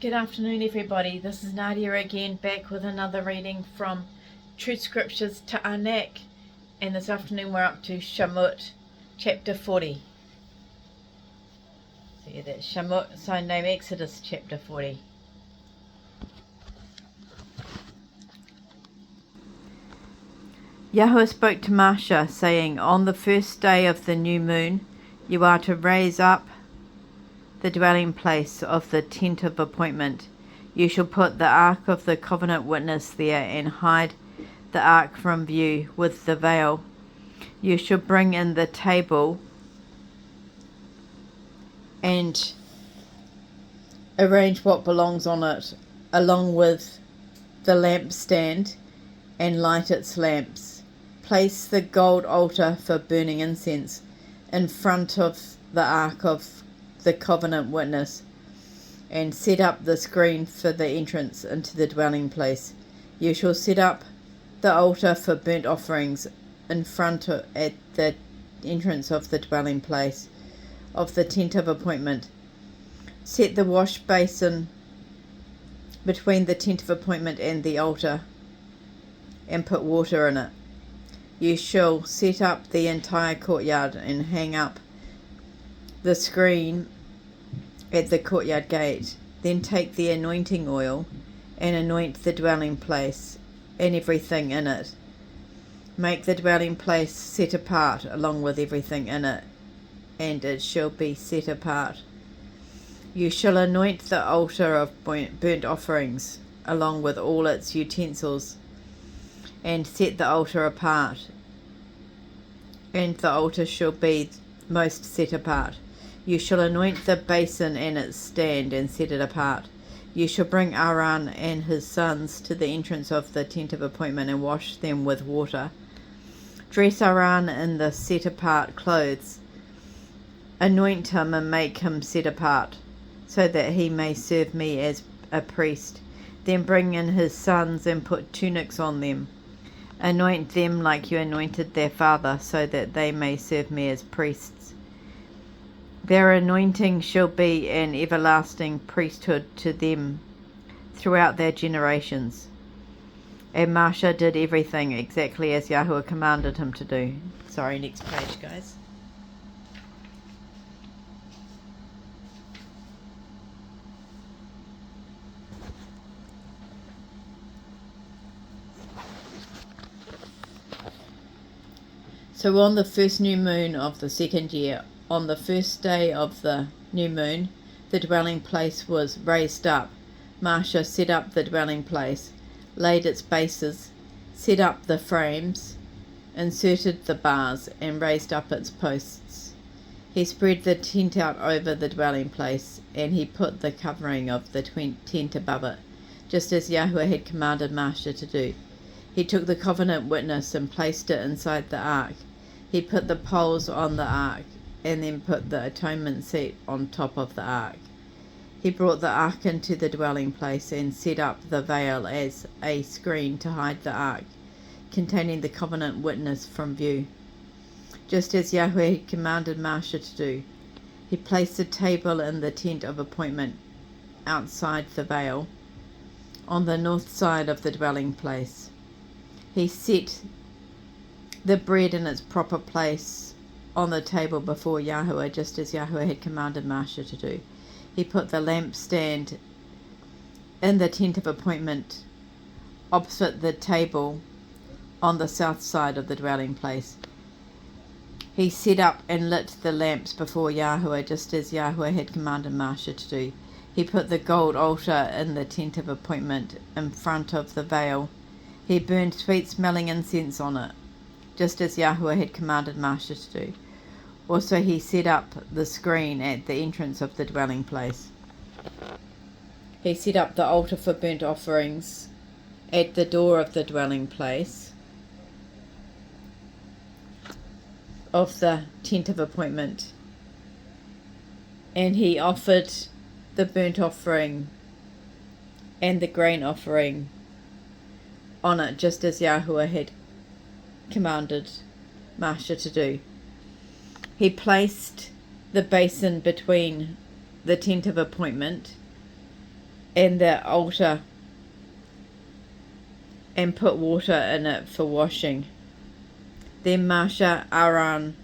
Good afternoon, everybody. This is Nadia again, back with another reading from True Scriptures to Anak. And this afternoon we're up to Shamut, chapter 40. So yeah, that's Shamut, sign name Exodus, chapter 40. Yahweh spoke to Moshe, saying, On the first day of the new moon, you are to raise up the dwelling place of the tent of appointment. You shall put the ark of the covenant witness there, and hide the ark from view with the veil. You shall bring in the table and arrange what belongs on it, along with the lampstand, and light its lamps. Place the gold altar for burning incense in front of the ark of the covenant witness, and set up the screen for the entrance into the dwelling place. You shall set up the altar for burnt offerings in front at the entrance of the dwelling place of the tent of appointment. Set the wash basin between the tent of appointment and the altar, and put water in it. You shall set up the entire courtyard and hang up the screen at the courtyard gate. Then take the anointing oil and anoint the dwelling place and everything in it. Make the dwelling place set apart along with everything in it, and it shall be set apart. You shall anoint the altar of burnt offerings along with all its utensils, and set the altar apart, and the altar shall be most set apart. You shall anoint the basin and its stand, and set it apart. You shall bring Aaron and his sons to the entrance of the tent of appointment, and wash them with water. Dress Aaron in the set apart clothes. Anoint him and make him set apart, so that he may serve me as a priest. Then bring in his sons and put tunics on them. Anoint them like you anointed their father, so that they may serve me as priests. Their anointing shall be an everlasting priesthood to them throughout their generations. And Moshe did everything exactly as Yahweh commanded him to do. Sorry, next page, guys. So on the first new moon of the second year, on the first day of the new moon, the dwelling place was raised up. Moshe set up the dwelling place, laid its bases, set up the frames, inserted the bars, and raised up its posts. He spread the tent out over the dwelling place, and he put the covering of the tent above it, just as Yahweh had commanded Moshe to do. He took the covenant witness and placed it inside the ark. He put the poles on the ark, and then put the atonement seat on top of the ark. He brought the ark into the dwelling place and set up the veil as a screen to hide the ark, containing the covenant witness from view, just as Yahweh had commanded Moshe to do. He placed the table in the tent of appointment outside the veil, on the north side of the dwelling place. He set the bread in its proper place on the table before Yahweh, just as Yahweh had commanded Moshe to do. He put the lampstand in the tent of appointment opposite the table on the south side of the dwelling place. He set up and lit the lamps before Yahweh, just as Yahweh had commanded Moshe to do. He put the gold altar in the tent of appointment in front of the veil. He burned sweet-smelling incense on it, just as Yahweh had commanded Moshe to do. Also he set up the screen at the entrance of the dwelling place. He set up the altar for burnt offerings at the door of the dwelling place of the tent of appointment, and he offered the burnt offering and the grain offering on it, just as Yahweh had commanded Moshe to do. He placed the basin between the tent of appointment and the altar, and put water in it for washing. Then Moshe, Aaron,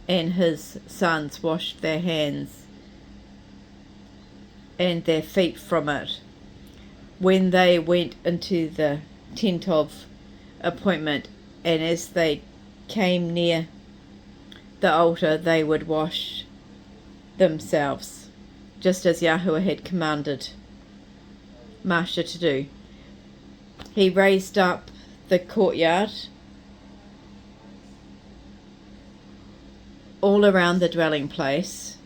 and his sons washed their hands and their feet from it when they went into the tent of appointment, and as they came near the altar they would wash themselves, just as Yahuwah had commanded Moshe to do. He raised up the courtyard all around the dwelling place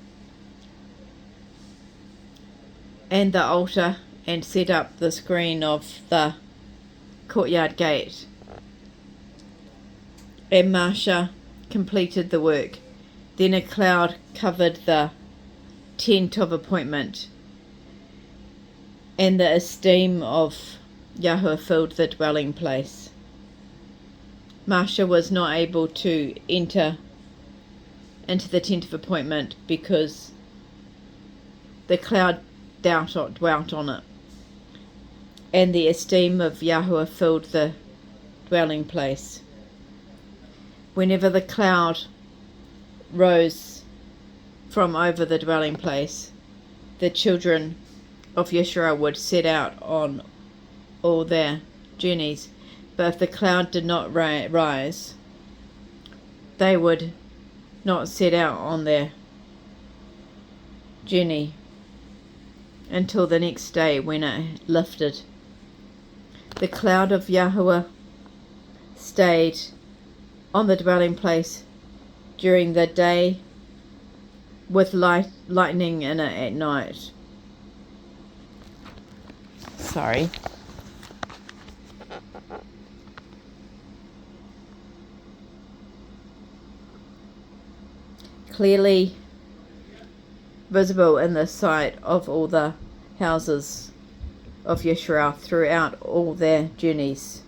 and the altar, and set up the screen of the courtyard gate. And Moshe completed the work. Then a cloud covered the tent of appointment, and the esteem of Yahuwah filled the dwelling place. Moshe was not able to enter into the tent of appointment because the cloud dwelt on it, and the esteem of Yahuwah filled the dwelling place. Whenever the cloud rose from over the dwelling place, the children of Yisrael would set out on all their journeys. But if the cloud did not rise, they would not set out on their journey until the next day when it lifted. The cloud of Yahuwah stayed on the dwelling place during the day, with lightning in it at night. Sorry. Clearly visible in the sight of all the houses of Yisrael throughout all their journeys.